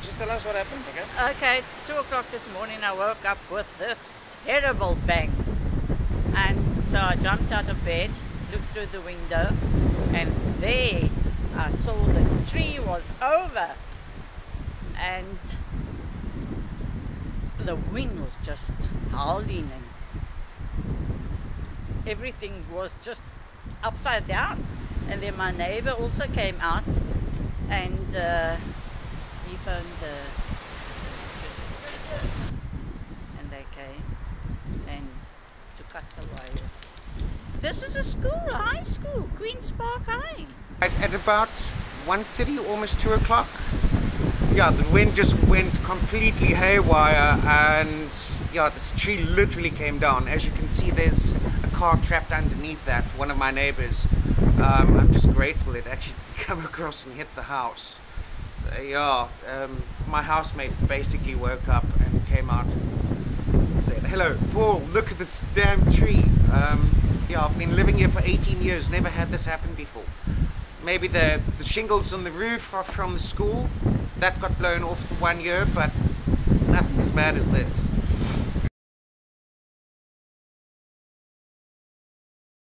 just tell us what happened, okay? Okay, 2 o'clock this morning I woke up with this terrible bang. And so I jumped out of bed, looked through the window, and there I saw the tree was over. And the wind was just howling and everything was just upside down. And then my neighbor also came out and he phoned the and they came and to cut the wires. This is a school, a high school, Queen's Park High. At about 1:30, almost 2 o'clock, yeah, the wind just went completely haywire, and yeah, this tree literally came down. As you can see, there's a car trapped underneath that, one of my neighbors. I'm just grateful it actually didn't come across and hit the house. So, yeah, my housemate basically woke up and came out and said, "Hello, Paul, look at this damn tree." Yeah, I've been living here for 18 years, never had this happen before. Maybe the shingles on the roof are from the school. That got blown off for 1 year, but nothing as bad as this.